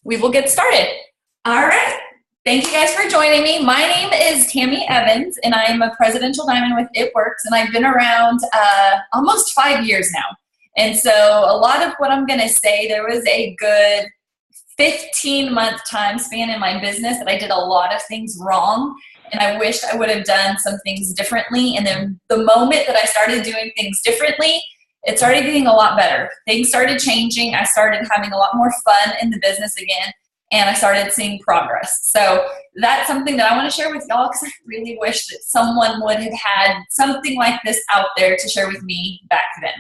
We will get started. All right. Thank you guys for joining me. My name is Tammy Evans, and I am a presidential diamond with It Works, and I've been around almost 5 years now. And so a lot of what I'm going to say, there was a good 15-month time span in my business that I did a lot of things wrong, and I wished I would have done some things differently. And then the moment that I started doing things differently, it started getting a lot better. Things started changing. I started having a lot more fun in the business again, and I started seeing progress. So that's something that I want to share with y'all, because I really wish that someone would have had something like this out there to share with me back then.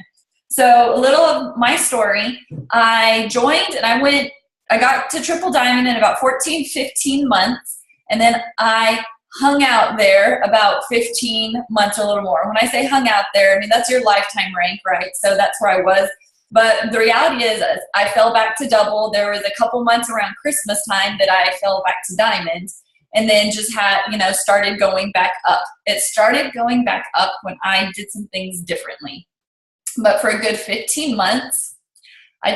So a little of my story, I joined and I got to triple diamond in about 14, 15 months, and then I hung out there about 15 months or a little more. When I say hung out there, I mean, that's your lifetime rank, right? So that's where I was. But the reality is I fell back to double. There was a couple months around Christmas time that I fell back to diamonds, and then just started going back up. It started going back up when I did some things differently. But for a good 15 months, I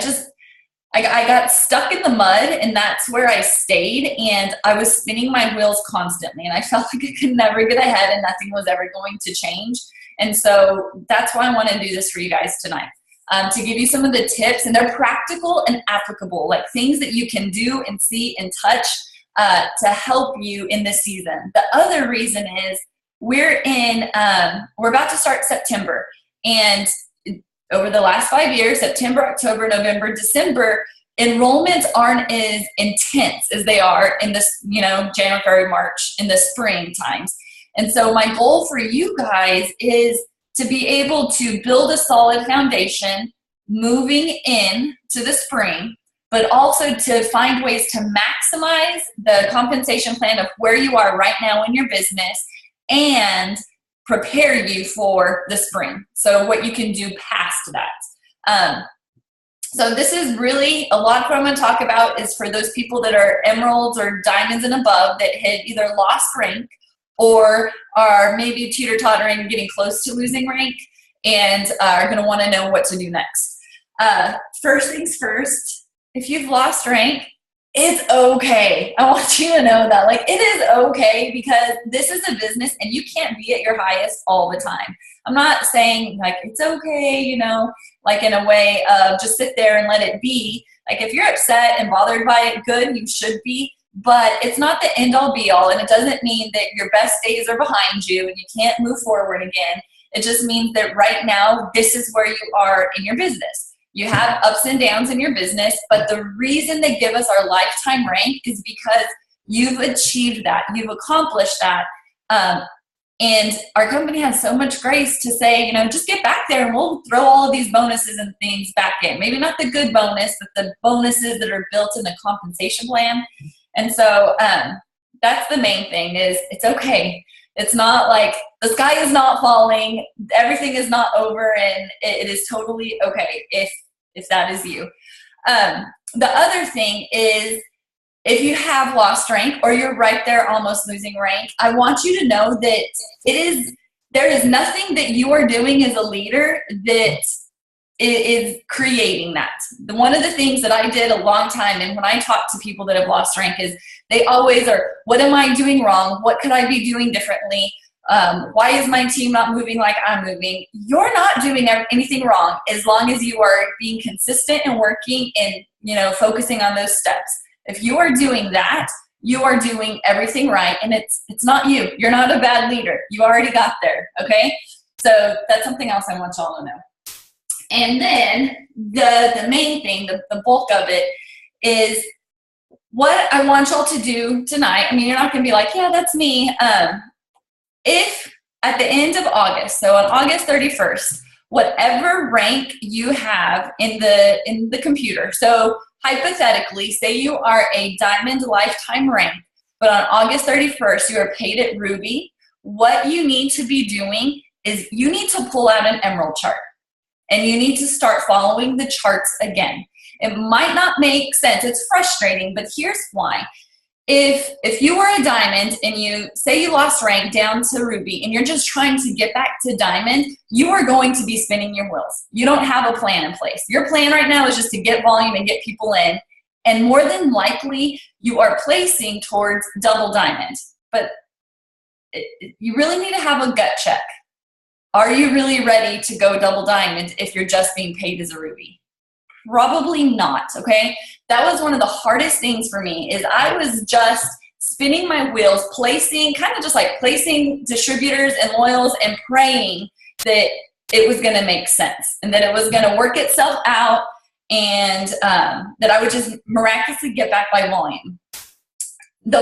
got stuck in the mud, and that's where I stayed, and I was spinning my wheels constantly, and I felt like I could never get ahead and nothing was ever going to change. And so that's why I want to do this for you guys tonight, to give you some of the tips, and they're practical and applicable, like things that you can do and see and touch to help you in this season. The other reason is we're about to start September, and over the last 5 years, September, October, November, December, enrollments aren't as intense as they are in this, January, February, March, in the spring times. And so my goal for you guys is to be able to build a solid foundation moving in to the spring, but also to find ways to maximize the compensation plan of where you are right now in your business and prepare you for the spring. So what you can do past that. So this is really a lot of what I'm going to talk about is for those people that are emeralds or diamonds and above that had either lost rank or are maybe teeter-tottering and getting close to losing rank and are going to want to know what to do next. First things first, if you've lost rank, it's okay. I want you to know that. It is okay, because this is a business and you can't be at your highest all the time. I'm not saying it's okay, in a way of just sit there and let it be. If you're upset and bothered by it, good, you should be, but it's not the end all be all, and it doesn't mean that your best days are behind you and you can't move forward again. It just means that right now, this is where you are in your business. You have ups and downs in your business, but the reason they give us our lifetime rank is because you've achieved that. You've accomplished that. And our company has so much grace to say, just get back there and we'll throw all of these bonuses and things back in. Maybe not the good bonus, but the bonuses that are built in the compensation plan. And so that's the main thing is it's okay. It's not like the sky is not falling, everything is not over, and it is totally okay if that is you. The other thing is, if you have lost rank or you're right there almost losing rank, I want you to know that there is nothing that you are doing as a leader that is creating that. One of the things that I did a long time, and when I talk to people that have lost rank, is they always are, what am I doing wrong? What could I be doing differently? Why is my team not moving like I'm moving? You're not doing anything wrong as long as you are being consistent and working and, focusing on those steps. If you are doing that, you are doing everything right, and it's not you. You're not a bad leader. You already got there, okay? So that's something else I want y'all to know. And then the main thing, the bulk of it, is what I want y'all to do tonight. I mean, you're not going to be like, yeah, that's me. If at the end of August, so on August 31st, whatever rank you have in the computer, so hypothetically, say you are a diamond lifetime rank, but on August 31st, you are paid at Ruby, what you need to be doing is you need to pull out an emerald chart. And you need to start following the charts again. It might not make sense. It's frustrating, but here's why. If you were a diamond and you say you lost rank down to Ruby and you're just trying to get back to diamond, you are going to be spinning your wheels. You don't have a plan in place. Your plan right now is just to get volume and get people in. And more than likely, you are placing towards double diamond. But you really need to have a gut check. Are you really ready to go double diamond if you're just being paid as a ruby? Probably not, okay? That was one of the hardest things for me, is I was just spinning my wheels, placing, kind of just like placing distributors and loyals and praying that it was gonna make sense and that it was gonna work itself out, and that I would just miraculously get back my volume. The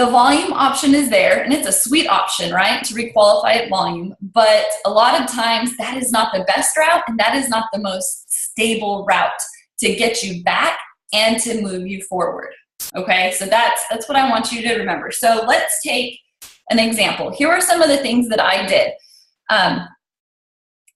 volume option is there, and it's a sweet option, right, to requalify at volume, but a lot of times that is not the best route, and that is not the most stable route to get you back and to move you forward, okay? So that's what I want you to remember. So let's take an example. Here are some of the things that I did.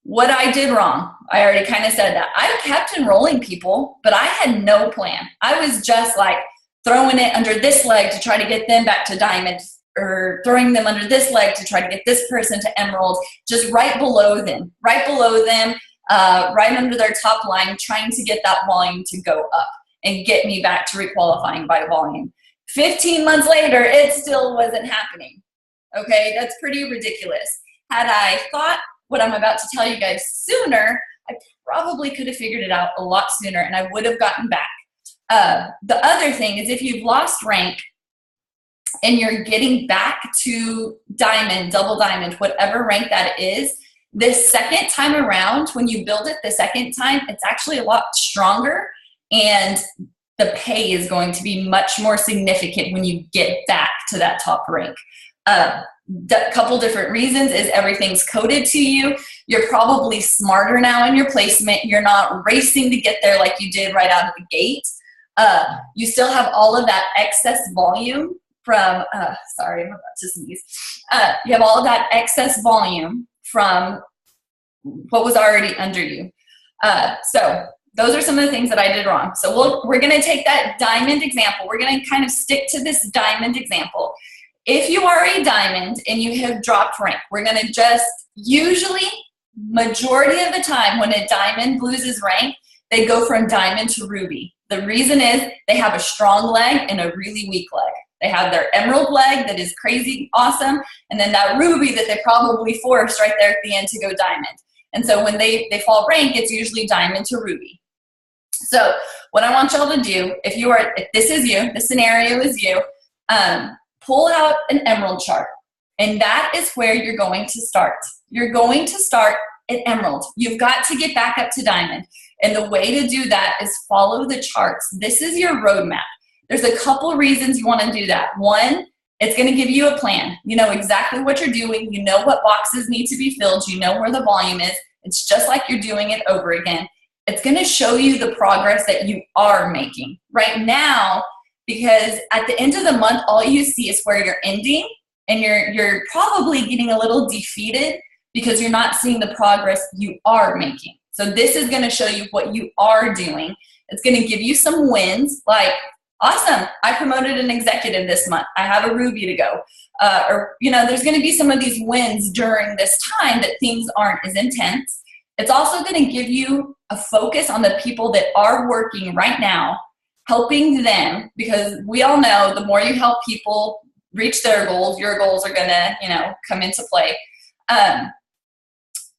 What I did wrong, I already kind of said that. I kept enrolling people, but I had no plan. I was just like, throwing it under this leg to try to get them back to diamond, or throwing them under this leg to try to get this person to emerald, just right below them, right under their top line, trying to get that volume to go up and get me back to requalifying by volume. 15 months later, it still wasn't happening. Okay, that's pretty ridiculous. Had I thought what I'm about to tell you guys sooner, I probably could have figured it out a lot sooner, and I would have gotten back. The other thing is, if you've lost rank and you're getting back to diamond, double diamond, whatever rank that is, this second time around, when you build it the second time, it's actually a lot stronger, and the pay is going to be much more significant when you get back to that top rank. A couple different reasons is everything's coded to you. You're probably smarter now in your placement. You're not racing to get there like you did right out of the gate. You still have all of that excess volume from, sorry, I'm about to sneeze. You have all of that excess volume from what was already under you. So those are some of the things that I did wrong. So we're going to take that diamond example. We're going to kind of stick to this diamond example. If you are a diamond and you have dropped rank, we're going to just, usually, majority of the time when a diamond loses rank, they go from diamond to ruby. The reason is they have a strong leg and a really weak leg. They have their emerald leg that is crazy awesome, and then that ruby that they probably forced right there at the end to go diamond. And so when they fall rank, it's usually diamond to ruby. So what I want y'all to do, if this is you, this scenario is you, pull out an emerald chart, and that is where you're going to start. You're going to start at emerald. You've got to get back up to diamond. And the way to do that is follow the charts. This is your roadmap. There's a couple reasons you want to do that. One, it's going to give you a plan. You know exactly what you're doing. You know what boxes need to be filled. You know where the volume is. It's just like you're doing it over again. It's going to show you the progress that you are making right now, because at the end of the month, all you see is where you're ending, and you're probably getting a little defeated because you're not seeing the progress you are making. So this is going to show you what you are doing. It's going to give you some wins, like, awesome, I promoted an executive this month. I have a ruby to go. Or, there's going to be some of these wins during this time that things aren't as intense. It's also going to give you a focus on the people that are working right now, helping them, because we all know the more you help people reach their goals, your goals are going to, come into play.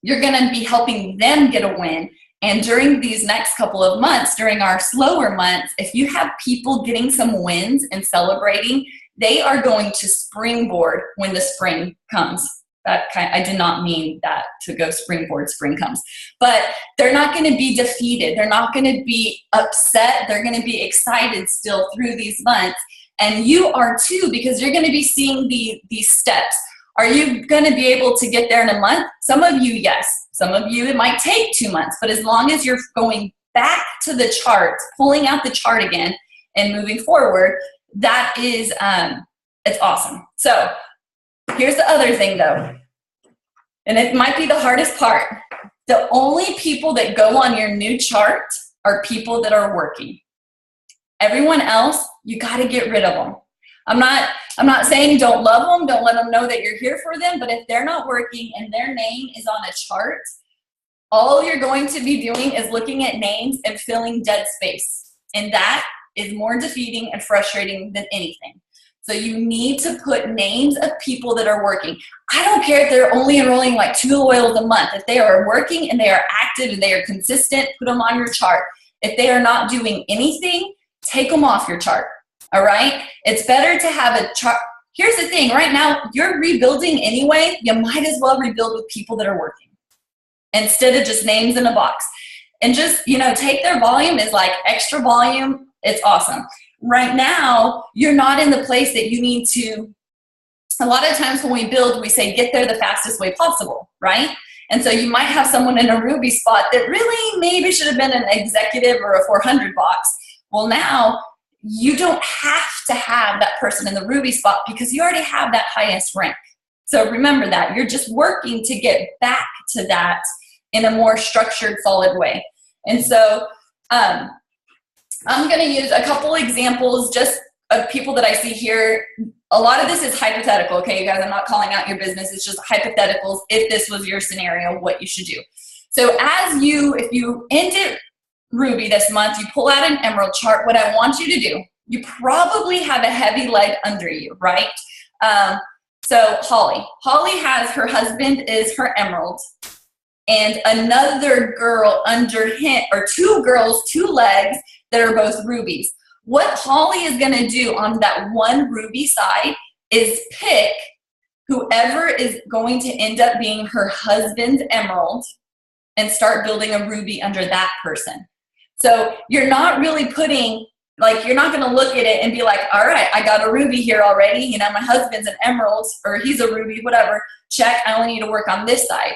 You're going to be helping them get a win. And during these next couple of months, during our slower months, if you have people getting some wins and celebrating, they are going to springboard when the spring comes. I did not mean that to go springboard, spring comes. But they're not going to be defeated. They're not going to be upset. They're going to be excited still through these months. And you are too, because you're going to be seeing these steps. Are you going to be able to get there in a month? Some of you, yes. Some of you, it might take 2 months. But as long as you're going back to the chart, pulling out the chart again and moving forward, that is, it's awesome. So here's the other thing, though. And it might be the hardest part. The only people that go on your new chart are people that are working. Everyone else, you got to get rid of them. I'm not saying don't love them, don't let them know that you're here for them, but if they're not working and their name is on a chart, all you're going to be doing is looking at names and filling dead space. And that is more defeating and frustrating than anything. So you need to put names of people that are working. I don't care if they're only enrolling like 2 loyals a month. If they are working and they are active and they are consistent, put them on your chart. If they are not doing anything, take them off your chart. All right? It's better to have a chart. Here's the thing. Right now, you're rebuilding anyway. You might as well rebuild with people that are working instead of just names in a box. And just, take their volume is like extra volume. It's awesome. Right now, you're not in the place that you need to. A lot of times when we build, we say, get there the fastest way possible, right? And so you might have someone in a Ruby spot that really maybe should have been an executive or a 400 box. Well, now you don't have to have that person in the Ruby spot because you already have that highest rank. So remember that. You're just working to get back to that in a more structured, solid way. And so I'm going to use a couple examples just of people that I see here. A lot of this is hypothetical, okay, you guys? I'm not calling out your business. It's just hypotheticals if this was your scenario, what you should do. So if you ended Ruby this month, you pull out an emerald chart, what I want you to do, you probably have a heavy leg under you, right? So Holly has, her husband is her emerald, and another girl under him, or 2 girls, 2 legs that are both rubies. What Holly is going to do on that one ruby side is pick whoever is going to end up being her husband's emerald and start building a ruby under that person. So you're not really putting, you're not going to look at it and be like, all right, I got a ruby here already. My husband's an emerald, or he's a ruby, whatever. Check, I only need to work on this side.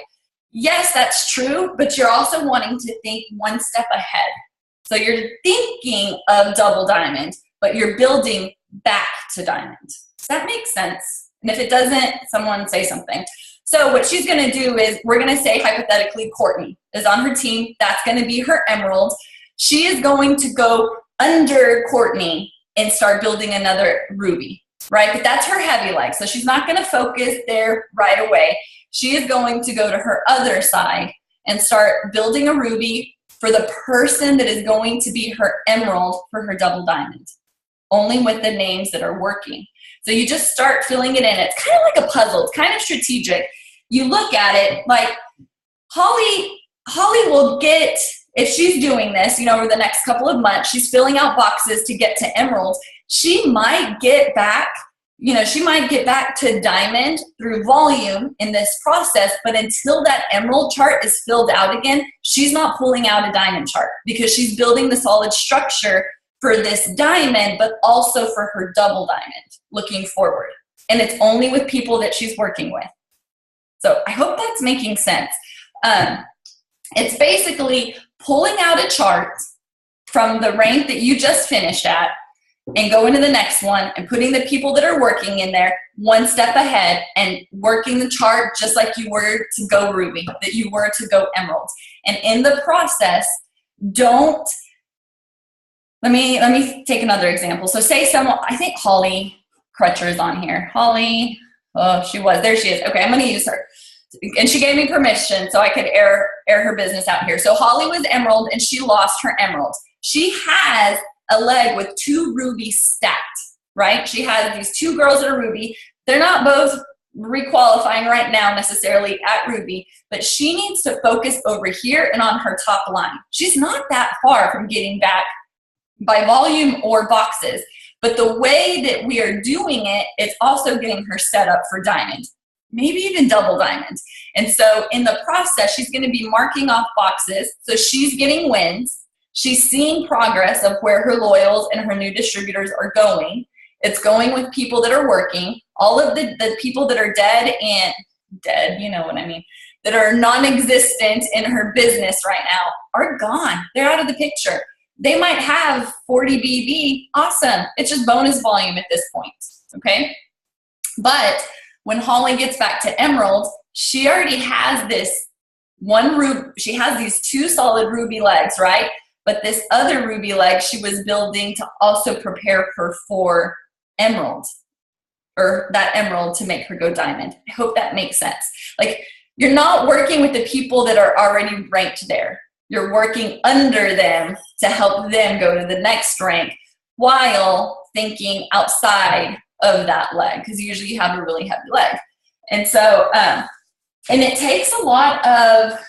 Yes, that's true, but you're also wanting to think one step ahead. So you're thinking of double diamond, but you're building back to diamond. Does that make sense? And if it doesn't, someone say something. So what she's going to do is, we're going to say hypothetically Courtney is on her team. That's going to be her emerald. She is going to go under Courtney and start building another ruby, right? But that's her heavy leg. So she's not going to focus there right away. She is going to go to her other side and start building a ruby for the person that is going to be her emerald for her double diamond, only with the names that are working. So you just start filling it in. It's kind of like a puzzle. It's kind of strategic. You look at it like Holly will get, if she's doing this, over the next couple of months, she's filling out boxes to get to emerald. She might get back, to diamond through volume in this process, but until that emerald chart is filled out again, she's not pulling out a diamond chart because she's building the solid structure for this diamond, but also for her double diamond looking forward. And it's only with people that she's working with. So I hope that's making sense. It's basically pulling out a chart from the rank that you just finished at and go into the next one and putting the people that are working in there one step ahead and working the chart just like you were to go ruby, that you were to go emerald. And in the process, let me take another example. So say someone, I think Holly Crutcher is on here. Holly, there she is. Okay, I'm going to use her. And she gave me permission so I could air her business out here. So Holly was emerald and she lost her emerald. She has a leg with 2 rubies stacked, right? She has these 2 girls that are ruby. They're not both requalifying right now necessarily at ruby, but she needs to focus over here and on her top line. She's not that far from getting back by volume or boxes, but the way that we are doing it, it's also getting her set up for diamond, maybe even double diamond. And so in the process, she's going to be marking off boxes. So she's getting wins. She's seeing progress of where her loyals and her new distributors are going. It's going with people that are working. All of the people that are dead, you know what I mean, that are non-existent in her business right now are gone. They're out of the picture. They might have 40 BV. Awesome. It's just bonus volume at this point, okay? But when Holly gets back to emerald, she already has this one ruby. She has these 2 solid ruby legs, right? But this other ruby leg she was building to also prepare her for emerald, or that emerald to make her go diamond. I hope that makes sense. Like, you're not working with the people that are already ranked there. You're working under them to help them go to the next rank while thinking outside of that leg, because usually you have a really heavy leg. And so, and it takes a lot of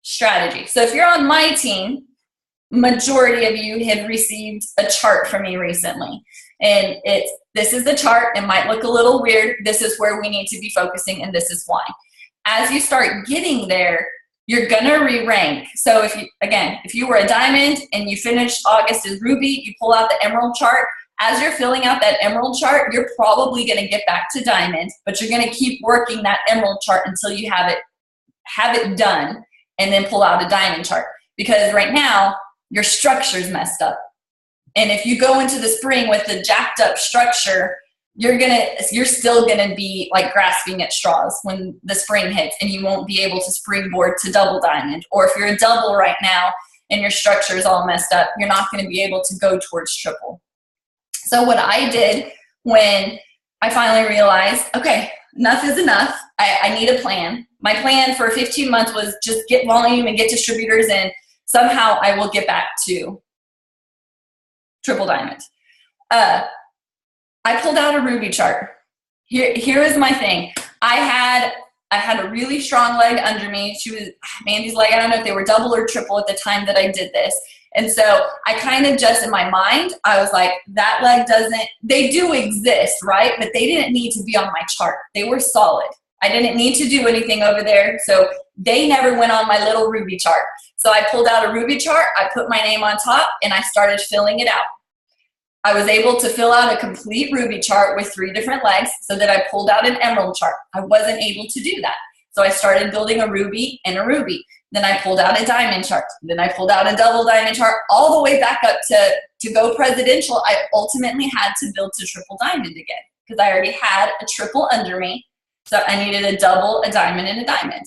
strategy. So if you're on my team, majority of you have received a chart from me recently. And this is the chart. It might look a little weird. This is where we need to be focusing, and this is why. As you start getting there, you're gonna re-rank. So if you were a diamond and you finished August as ruby, you pull out the emerald chart. As you're filling out that emerald chart, you're probably gonna get back to diamond, but you're gonna keep working that emerald chart until you have it done, and then pull out a diamond chart. Because right now, your structure's messed up. And if you go into the spring with the jacked up structure, you're still gonna be like grasping at straws when the spring hits, and you won't be able to springboard to double diamond. Or if you're a double right now and your structure is all messed up, you're not gonna be able to go towards triple. So what I did when I finally realized, okay, enough is enough, I need a plan. My plan for 15 months was just get volume and get distributors, and somehow I will get back to triple diamond. I pulled out a ruby chart. Here is my thing. I had a really strong leg under me. She was Mandy's leg. I don't know if they were double or triple at the time that I did this. And so I kind of just, in my mind, I was like, that leg they do exist, right? But they didn't need to be on my chart. They were solid. I didn't need to do anything over there. So they never went on my little ruby chart. So I pulled out a ruby chart. I put my name on top, and I started filling it out. I was able to fill out a complete ruby chart with 3 different legs, so that I pulled out an emerald chart. I wasn't able to do that. So I started building a ruby and a ruby. Then I pulled out a diamond chart. Then I pulled out a double diamond chart, all the way back up to go presidential. I ultimately had to build to triple diamond again, because I already had a triple under me. So I needed a double, a diamond, and a diamond.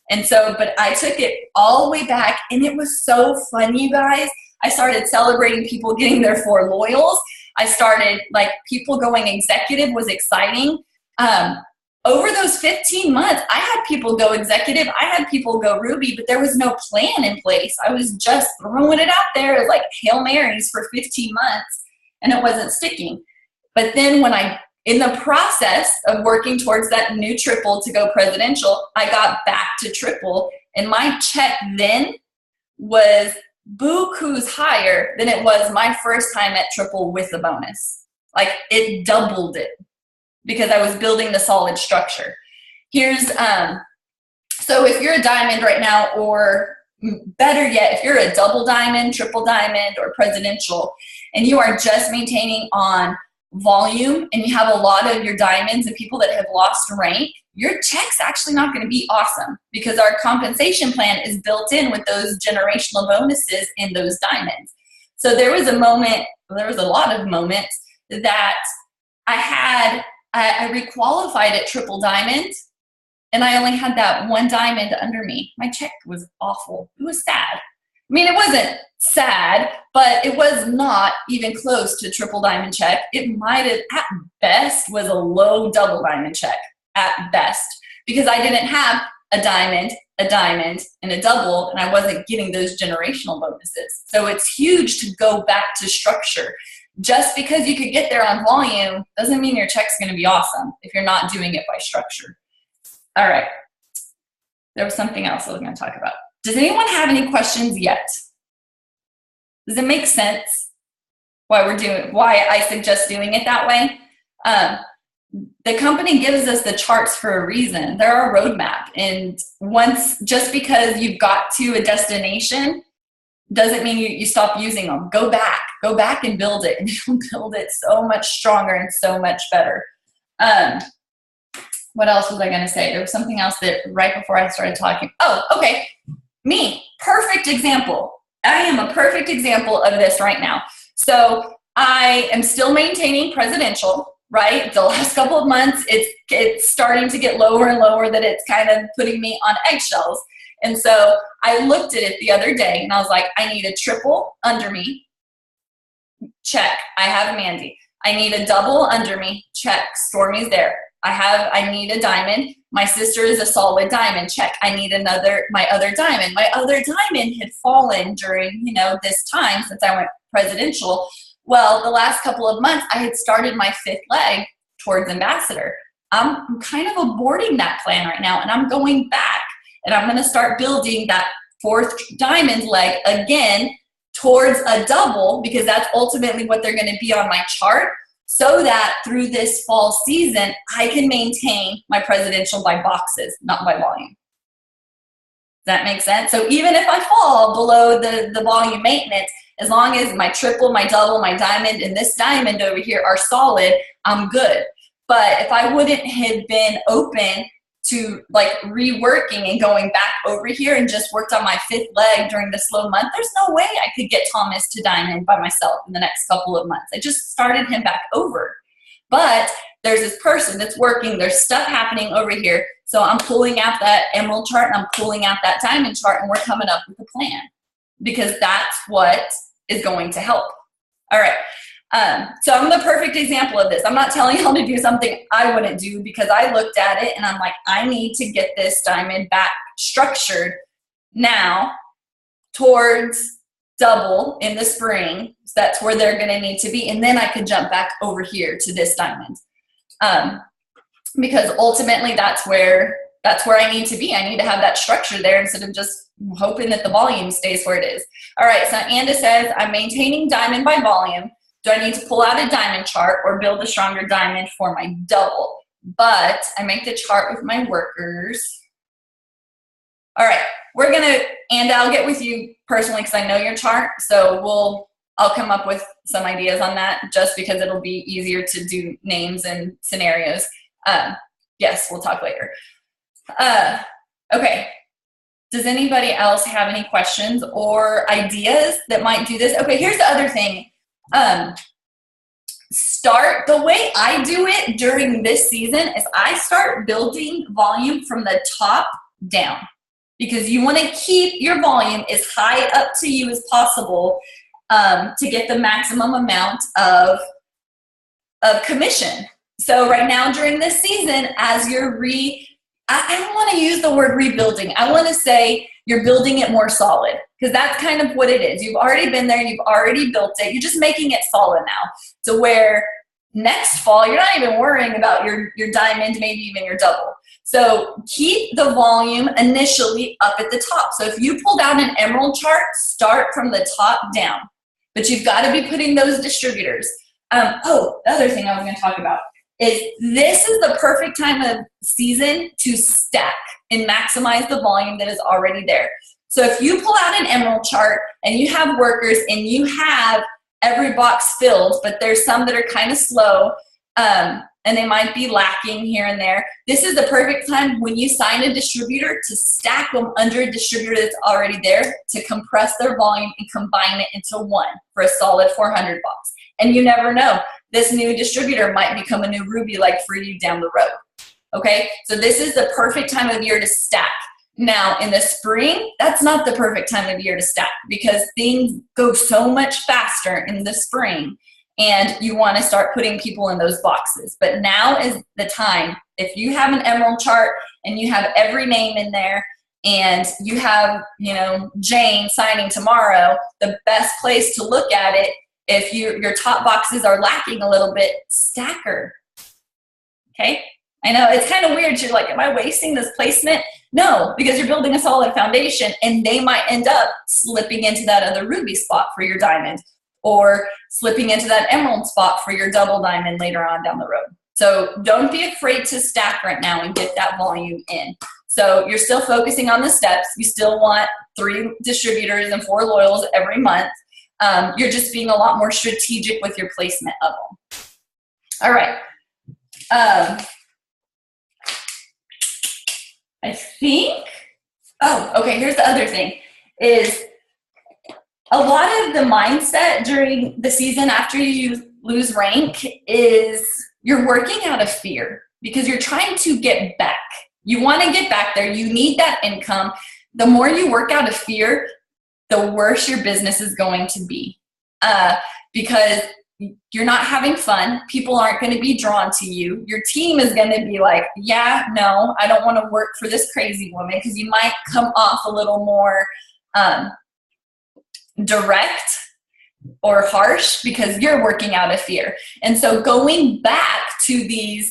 And so, but I took it all the way back, and it was so fun, you guys. I started celebrating people getting their 4 loyals. I started, like, people going executive was exciting. Over those 15 months, I had people go executive. I had people go ruby, but there was no plan in place. I was just throwing it out there as like Hail Marys for 15 months, and it wasn't sticking. But then in the process of working towards that new triple to go presidential, I got back to triple, and my check then was buku's higher than it was my first time at triple with the bonus. Like, it doubled it, because I was building the solid structure. So if you're a diamond right now, or better yet, if you're a double diamond, triple diamond, or presidential, and you are just maintaining on volume, and you have a lot of your diamonds and people that have lost rank, your check's actually not going to be awesome, because our compensation plan is built in with those generational bonuses in those diamonds. So there was a lot of moments that I requalified at triple diamond, and I only had that 1 diamond under me. My check was awful. It was sad. I mean, it wasn't sad, but it was not even close to triple diamond check. It might have, at best, was a low double diamond check, at best, because I didn't have a diamond, and a double, and I wasn't getting those generational bonuses. So it's huge to go back to structure. Just because you could get there on volume doesn't mean your check's going to be awesome if you're not doing it by structure. All right. There was something else I was going to talk about. Does anyone have any questions yet? Does it make sense why I suggest doing it that way? The company gives us the charts for a reason. They're our roadmap. And just because you've got to a destination doesn't mean you stop using them. Go back and build it, and you'll build it so much stronger and so much better. What else was I going to say? There was something else that right before I started talking. Oh, okay. Me, perfect example. I am a perfect example of this right now. So I am still maintaining presidential, right? The last couple of months, it's starting to get lower and lower, that it's kind of putting me on eggshells. And so I looked at it the other day, and I was like, I need a triple under me. Check. I have Mandy. I need a double under me. Check. Stormy's there. I need a diamond. My sister is a solid diamond. Check. I need my other diamond. My other diamond had fallen during, this time since I went presidential. Well, the last couple of months, I had started my 5th leg towards ambassador. I'm kind of aborting that plan right now, and I'm going back, and I'm going to start building that 4th diamond leg again towards a double, because that's ultimately what they're going to be on my chart, so that through this fall season, I can maintain my presidential by boxes, not by volume. Does that make sense? So even if I fall below the volume maintenance, as long as my triple, my double, my diamond, and this diamond over here are solid, I'm good. But if I wouldn't have been open to like reworking and going back over here and just worked on my 5th leg during the slow month, there's no way I could get Thomas to diamond by myself in the next couple of months. I just started him back over. But there's this person that's working, there's stuff happening over here. So I'm pulling out that emerald chart and I'm pulling out that diamond chart, and we're coming up with a plan, because that's what is going to help. All right. So I'm the perfect example of this. I'm not telling y'all to do something I wouldn't do, because I looked at it and I'm like, I need to get this diamond back structured now towards double in the spring. So that's where they're going to need to be. And then I could jump back over here to this diamond. Because ultimately that's where I need to be. I need to have that structure there instead of just hoping that the volume stays where it is. All right. So Anda says, I'm maintaining diamond by volume. Do I need to pull out a diamond chart or build a stronger diamond for my double? But I make the chart with my workers. All right, and I'll get with you personally because I know your chart. So I'll come up with some ideas on that, just because it'll be easier to do names and scenarios. Yes, we'll talk later. Okay. Does anybody else have any questions or ideas that might do this? Okay, here's the other thing. The way I do it during this season is I start building volume from the top down, because you want to keep your volume as high up to you as possible to get the maximum amount of commission. So right now during this season, as you're I don't want to use the word rebuilding. I want to say you're building it more solid, because that's kind of what it is. You've already been there. You've already built it. You're just making it solid now, to where next fall, you're not even worrying about your diamond, maybe even your double. So keep the volume initially up at the top. So if you pulled out an emerald chart, start from the top down. But you've got to be putting those distributors. The other thing I was going to talk about is this is the perfect time of season to stack and maximize the volume that is already there. So if you pull out an emerald chart and you have workers and you have every box filled, but there's some that are kind of slow and they might be lacking here and there, this is the perfect time when you sign a distributor to stack them under a distributor that's already there, to compress their volume and combine it into one for a solid 400 box. And you never know, this new distributor might become a new Ruby like for you down the road. Okay, so this is the perfect time of year to stack. Now in the spring, that's not the perfect time of year to stack, because things go so much faster in the spring and you want to start putting people in those boxes. But now is the time. If you have an emerald chart and you have every name in there and you have, Jane signing tomorrow, the best place to look at it, if your top boxes are lacking a little bit, stack her. Okay? I know it's kind of weird. You're like, am I wasting this placement? No, because you're building a solid foundation, and they might end up slipping into that other ruby spot for your diamond, or slipping into that emerald spot for your double diamond later on down the road. So don't be afraid to stack right now and get that volume in. So you're still focusing on the steps. You still want 3 distributors and 4 loyals every month. You're just being a lot more strategic with your placement of them. All right. I think, okay, here's the other thing, is a lot of the mindset during the season after you lose rank is you're working out of fear, because you're trying to get back. You want to get back there. You need that income. The more you work out of fear, the worse your business is going to be. Because you're not having fun. People aren't going to be drawn to you. Your team is going to be like, yeah, no, I don't want to work for this crazy woman, because you might come off a little more direct or harsh because you're working out of fear. And so going back to the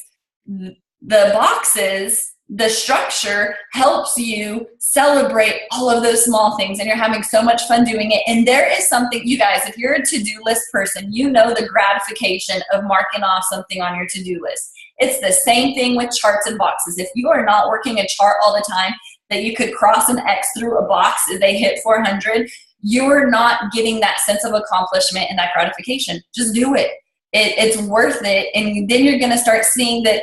boxes, the structure helps you celebrate all of those small things, and you're having so much fun doing it. And there is something, you guys, if you're a to-do list person, you know the gratification of marking off something on your to-do list. It's the same thing with charts and boxes. If you are not working a chart all the time that you could cross an X through a box if they hit 400, you're not getting that sense of accomplishment and that gratification. Just do it. It's worth it. And then you're going to start seeing that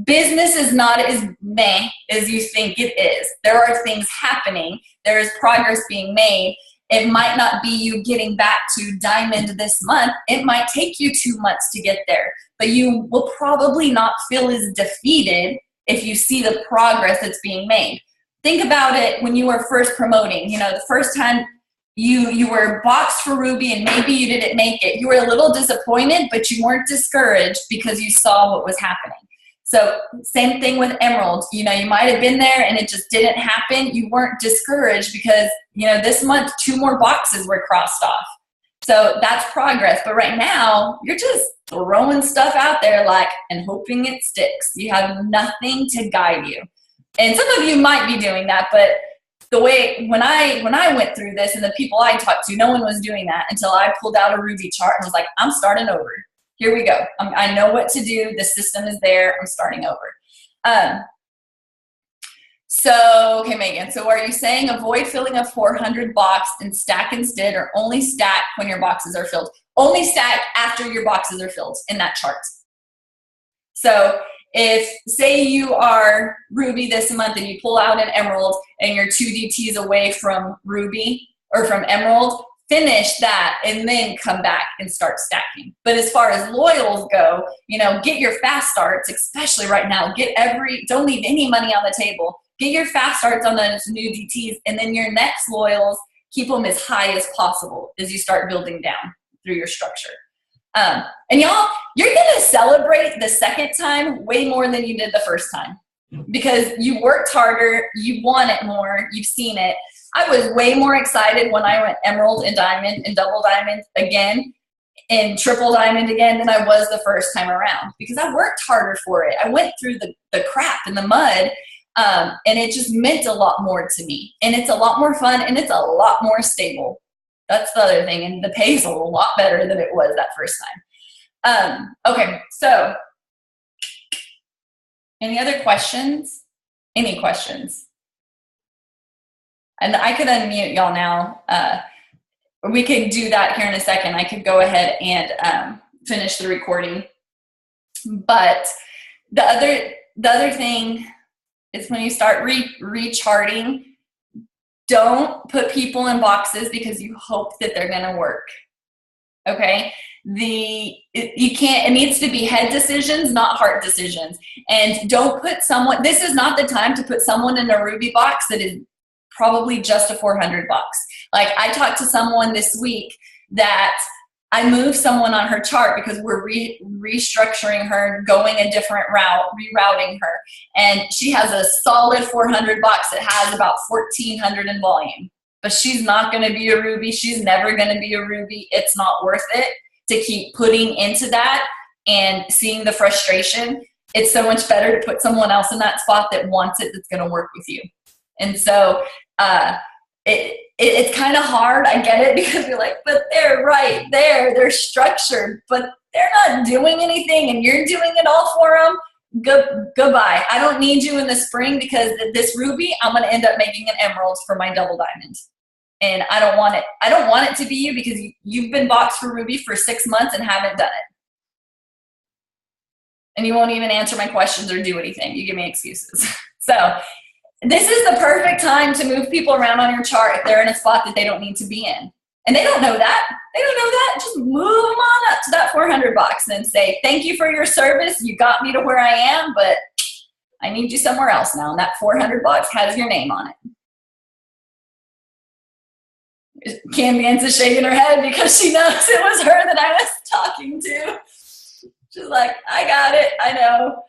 business is not as meh as you think it is. There are things happening. There is progress being made. It might not be you getting back to diamond this month. It might take you 2 months to get there, but you will probably not feel as defeated if you see the progress that's being made. Think about it when you were first promoting. You know, the first time you were boxed for Ruby and maybe you didn't make it. You were a little disappointed, but you weren't discouraged because you saw what was happening. So same thing with Emerald. You know, you might have been there and it just didn't happen. You weren't discouraged because, you know, this month 2 more boxes were crossed off. So that's progress. But right now, you're just throwing stuff out there and hoping it sticks. You have nothing to guide you. And some of you might be doing that, but the way, when I went through this and the people I talked to, no one was doing that until I pulled out a Ruby chart and was like, I'm starting over. Here we go. I know what to do. The system is there. I'm starting over. Okay, Megan, so are you saying avoid filling a 400 box and stack instead, or only stack when your boxes are filled? Only stack after your boxes are filled in that chart. So if, say you are Ruby this month and you pull out an Emerald and you're 2 DTs away from Ruby or from Emerald, finish that and then come back and start stacking. But as far as loyals go, you know, get your fast starts, especially right now. Don't leave any money on the table. Get your fast starts on those new DTs, and then your next loyals, keep them as high as possible as you start building down through your structure. And y'all, you're gonna celebrate the second time way more than you did the first time, because you worked harder, you want it more, you've seen it. I was way more excited when I went Emerald and Diamond and Double Diamond again and Triple Diamond again than I was the first time around, because I worked harder for it. I went through the crap and the mud, and it just meant a lot more to me. And it's a lot more fun, and it's a lot more stable. That's the other thing, and the pay is a lot better than it was that first time. Okay, so any other questions? Any questions? And I could unmute y'all now. We could do that here in a second. I could go ahead and finish the recording. But the other thing is, when you start recharting, don't put people in boxes because you hope that they're going to work. Okay? It needs to be head decisions, not heart decisions. And don't put someone, this is not the time to put someone in a Ruby box that is probably just a 400 box. Like, I talked to someone this week that I moved someone on her chart because we're restructuring her, going a different route, rerouting her. And she has a solid 400 box that has about 1,400 in volume. But she's not going to be a Ruby. She's never going to be a Ruby. It's not worth it to keep putting into that and seeing the frustration. It's so much better to put someone else in that spot that wants it, that's going to work with you. And so it's kind of hard. I get it, because you're like, but they're right there. They're structured, but they're not doing anything, and you're doing it all for them. Goodbye. I don't need you in the spring, because this Ruby, I'm going to end up making an Emerald for my Double Diamond. And I don't want it. I don't want it to be you, because you've been boxed for Ruby for 6 months and haven't done it. And you won't even answer my questions or do anything. You give me excuses. So this is the perfect time to move people around on your chart if they're in a spot that they don't need to be in. And they don't know that. They don't know that. Just move them on up to that 400 box and say, thank you for your service. You got me to where I am, but I need you somewhere else now. And that 400 box has your name on it. Cambiance is shaking her head because she knows it was her that I was talking to. She's like, I got it. I know.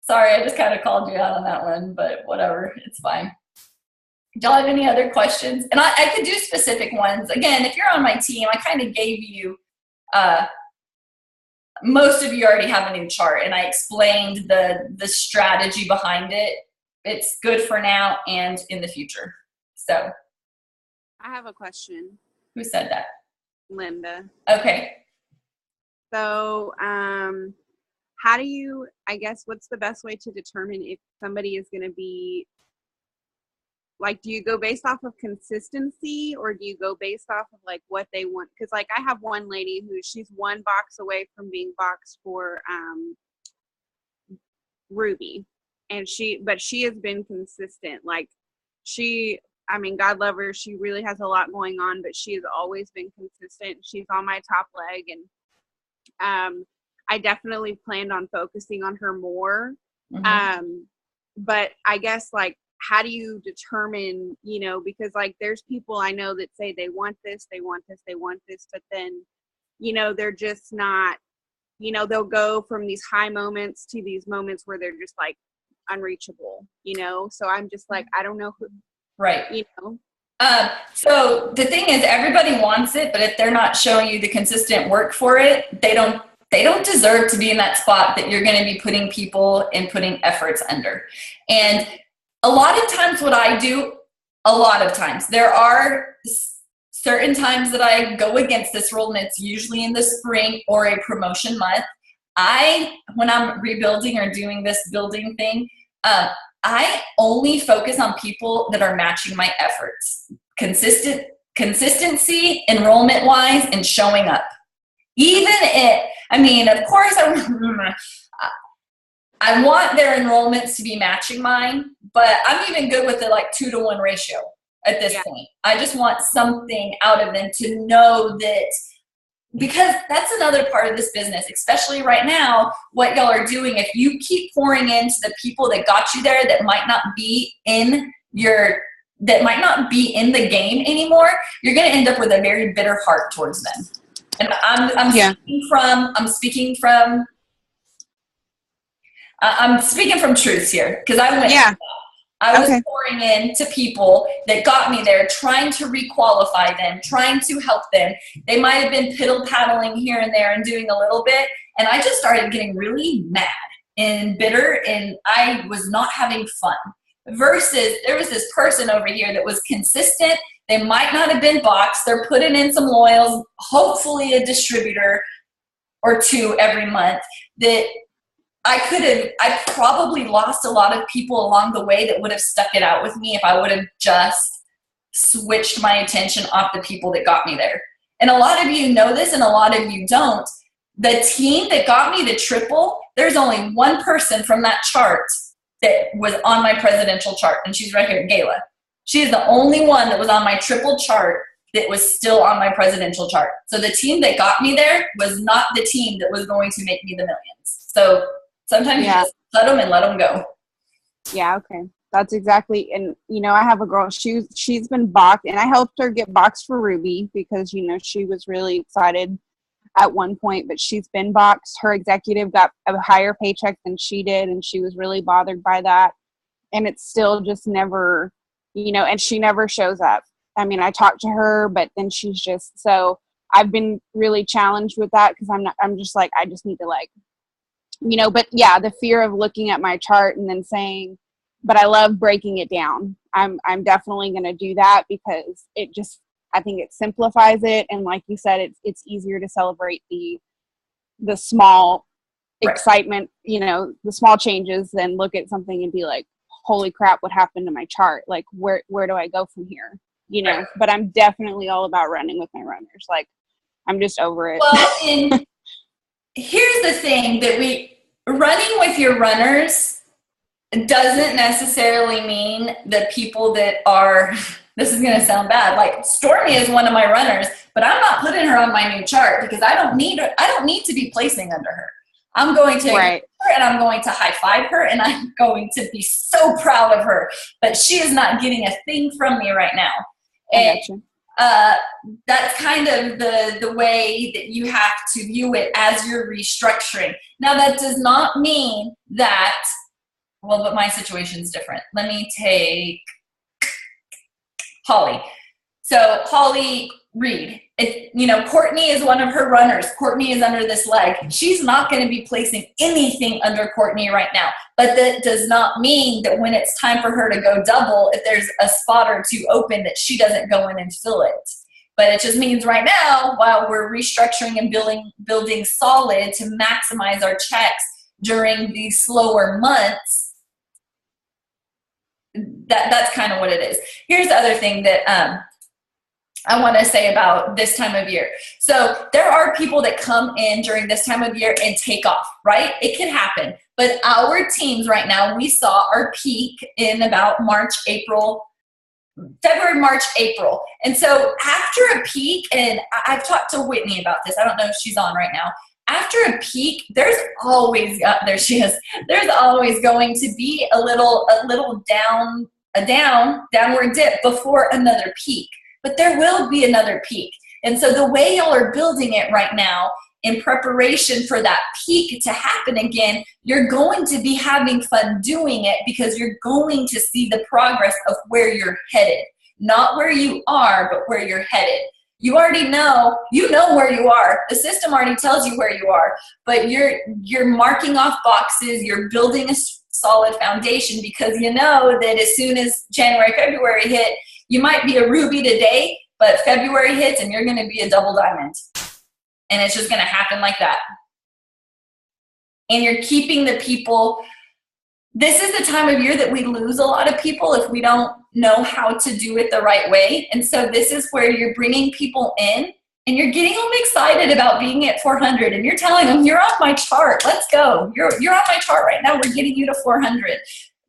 Sorry, I just kind of called you out on that one, but whatever. It's fine. Do y'all have any other questions? And I could do specific ones. Again, if you're on my team, I kind of gave you, most of you already have a new chart, and I explained the strategy behind it. It's good for now and in the future. So. I have a question. Who said that? Linda. Okay. So, how do you, I guess, what's the best way to determine if somebody is going to be, like, do you go based off of consistency, or do you go based off of, like, what they want? Because, like, I have one lady who, she's one box away from being boxed for Ruby. And she has been consistent. Like, I mean, God love her. She really has a lot going on, but she has always been consistent. She's on my top leg, and I definitely planned on focusing on her more. Mm-hmm. But I guess, like, how do you determine, you know, because, like, there's people I know that say they want this, they want this, they want this, but then, you know, they're just not, you know, they'll go from these high moments to these moments where they're just, like, unreachable, you know? So I'm just like, I don't know who. Right. You know? So the thing is, everybody wants it, but if they're not showing you the consistent work for it, they don't deserve to be in that spot that you're going to be putting people and putting efforts under. And a lot of times what I do, there are certain times that I go against this rule, and it's usually in the spring or a promotion month. When I'm rebuilding or doing this building thing, I only focus on people that are matching my efforts. Consistency, enrollment wise, and showing up. Of course, I want their enrollments to be matching mine, but I'm even good with the 2-to-1 ratio at this point. I just want something out of them to know that. Because that's another part of this business, especially right now, what y'all are doing. If you keep pouring into the people that got you there that might not be in the game anymore, you're going to end up with a very bitter heart towards them. And I'm speaking from truth here, because I went. Yeah. I was pouring into people that got me there, trying to requalify them, trying to help them. They might have been piddle-paddling here and there and doing a little bit, and I just started getting really mad and bitter, and I was not having fun. Versus there was this person over here that was consistent. They might not have been boxed. They're putting in some loyals, hopefully a distributor or two every month, that I probably lost a lot of people along the way that would have stuck it out with me if I would have just switched my attention off the people that got me there. And a lot of you know this and a lot of you don't. The team that got me the triple, there's only one person from that chart that was on my presidential chart, and she's right here, Gayla. She is the only one that was on my triple chart that was still on my presidential chart. So the team that got me there was not the team that was going to make me the millions. So sometimes you just let them go. Yeah, okay. That's exactly. And, you know, I have a girl, she's been boxed, and I helped her get boxed for Ruby because, you know, she was really excited at one point, but she's been boxed. Her executive got a higher paycheck than she did, and she was really bothered by that. And it's still just never, you know, and she never shows up. I mean, I talked to her, but then she's just, so I've been really challenged with that because I'm just like, I just need to you know, but yeah, the fear of looking at my chart and then saying, but I love breaking it down. I'm definitely going to do that because it just, I think it simplifies it. And like you said, it's easier to celebrate the small excitement, you know, the small changes than look at something and be like, holy crap, what happened to my chart? Like, where do I go from here? You know, but I'm definitely all about running with my runners. Like, I'm just over it. Well, and here's the thing that running with your runners doesn't necessarily mean the people that are, this is going to sound bad, like Stormy is one of my runners, but I'm not putting her on my new chart because I don't need to be placing under her. I'm going to her and I'm going to high five her and I'm going to be so proud of her, but she is not getting a thing from me right now. And gotcha. that's kind of the way that you have to view it as you're restructuring. Now, that does not mean that, well, but my situation is different. Let me take Holly. So Holly Reed, Courtney is one of her runners. Courtney is under this leg. She's not going to be placing anything under Courtney right now. But that does not mean that when it's time for her to go double, if there's a spot or two open, that she doesn't go in and fill it. But it just means right now, while we're restructuring and building solid to maximize our checks during these slower months, that's kind of what it is. Here's the other thing that I want to say about this time of year. So there are people that come in during this time of year and take off, right? It can happen. But our teams right now, we saw our peak in about February, March, April. And so after a peak, and I've talked to Whitney about this. I don't know if she's on right now. After a peak, there's always, there she is. There's always going to be a little downward dip before another peak. But there will be another peak. And so the way y'all are building it right now in preparation for that peak to happen again, you're going to be having fun doing it because you're going to see the progress of where you're headed. Not where you are, but where you're headed. You already know, where you are. The system already tells you where you are, but you're marking off boxes, you're building a solid foundation because you know that as soon as January, February hit, you might be a ruby today, but February hits and you're going to be a double diamond. And it's just going to happen like that. And you're keeping the people. This is the time of year that we lose a lot of people if we don't know how to do it the right way. And so this is where you're bringing people in and you're getting them excited about being at 400. And you're telling them, you're on my chart. Let's go. You're on my chart right now. We're getting you to 400.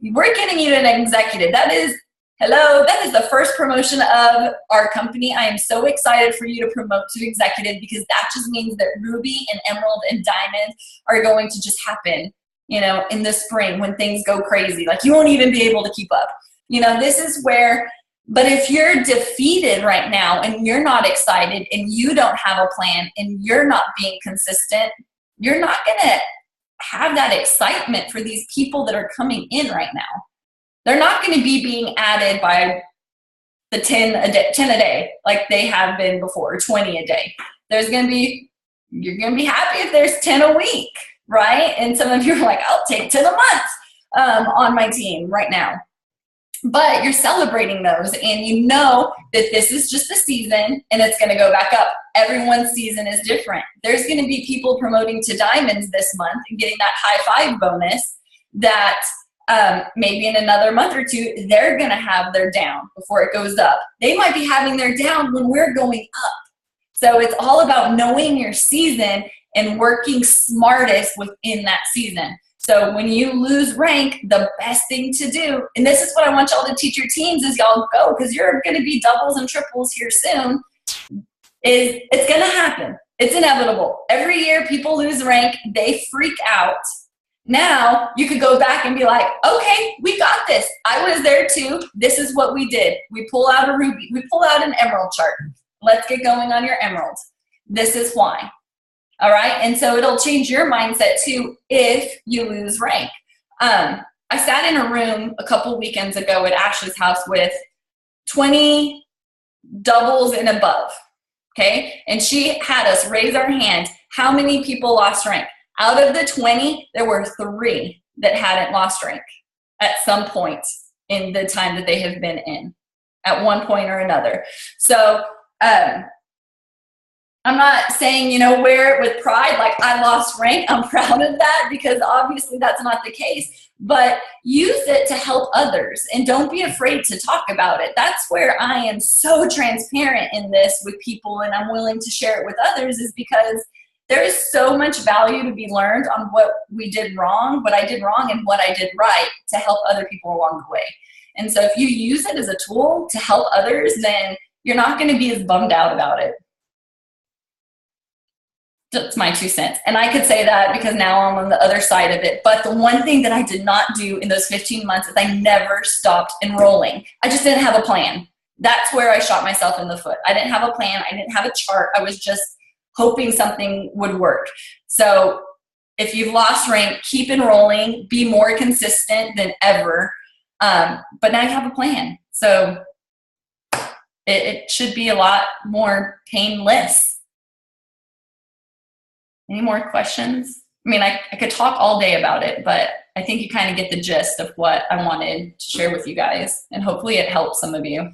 We're getting you to an executive. That is the first promotion of our company. I am so excited for you to promote to executive because that just means that Ruby and Emerald and Diamond are going to just happen, in the spring when things go crazy. Like you won't even be able to keep up. This is where, but if you're defeated right now and you're not excited and you don't have a plan and you're not being consistent, you're not going to have that excitement for these people that are coming in right now. They're not going to be being added by the 10 a day like they have been before, or 20 a day. You're going to be happy if there's 10 a week, right? And some of you are like, I'll take 10 a month on my team right now. But you're celebrating those, and you know that this is just a season and it's going to go back up. Everyone's season is different. There's going to be people promoting to diamonds this month and getting that high five bonus that maybe in another month or two, they're going to have their down before it goes up. They might be having their down when we're going up. So it's all about knowing your season and working smartest within that season. So when you lose rank, the best thing to do, and this is what I want y'all to teach your teams is y'all go, because you're going to be doubles and triples here soon, is it's going to happen. It's inevitable. Every year people lose rank, they freak out. Now you could go back and be like, okay, we got this. I was there too. This is what we did. We pull out a ruby. We pull out an emerald chart. Let's get going on your emeralds. This is why. All right. And so it'll change your mindset too if you lose rank. I sat in a room a couple weekends ago at Ashley's house with 20 doubles and above. Okay. And she had us raise our hand. How many people lost rank? Out of the 20, there were 3 that hadn't lost rank at some point in the time that they have been in, at one point or another. So I'm not saying, wear it with pride, like I lost rank. I'm proud of that because obviously that's not the case. But use it to help others and don't be afraid to talk about it. That's where I am so transparent in this with people and I'm willing to share it with others is because there is so much value to be learned on what we did wrong, what I did wrong, and what I did right to help other people along the way. And so if you use it as a tool to help others, then you're not going to be as bummed out about it. That's my 2 cents. And I could say that because now I'm on the other side of it. But the one thing that I did not do in those 15 months is I never stopped enrolling. I just didn't have a plan. that's where I shot myself in the foot. I didn't have a plan. I didn't have a chart. I was just hoping something would work. So if you've lost rank, keep enrolling, be more consistent than ever. But now you have a plan. So it should be a lot more painless. Any more questions? I mean, I could talk all day about it, but I think you kind of get the gist of what I wanted to share with you guys, and hopefully it helps some of you.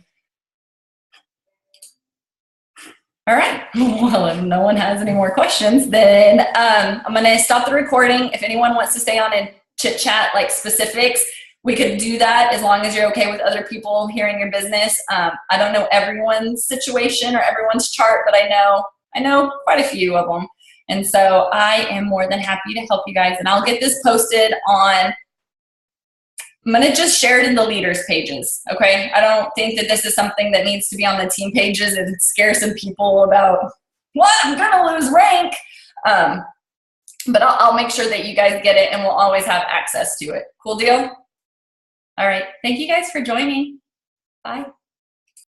All right, well, if no one has any more questions, then I'm gonna stop the recording. If anyone wants to stay on and chit chat like specifics, we could do that as long as you're okay with other people hearing your business. I don't know everyone's situation or everyone's chart, but I know quite a few of them. And so I am more than happy to help you guys. And I'll get this posted on, I'm going to just share it in the leaders pages, okay? I don't think that this is something that needs to be on the team pages and scare some people about, what, I'm going to lose rank. But I'll make sure that you guys get it, and we'll always have access to it. Cool deal? All right. Thank you guys for joining. Bye.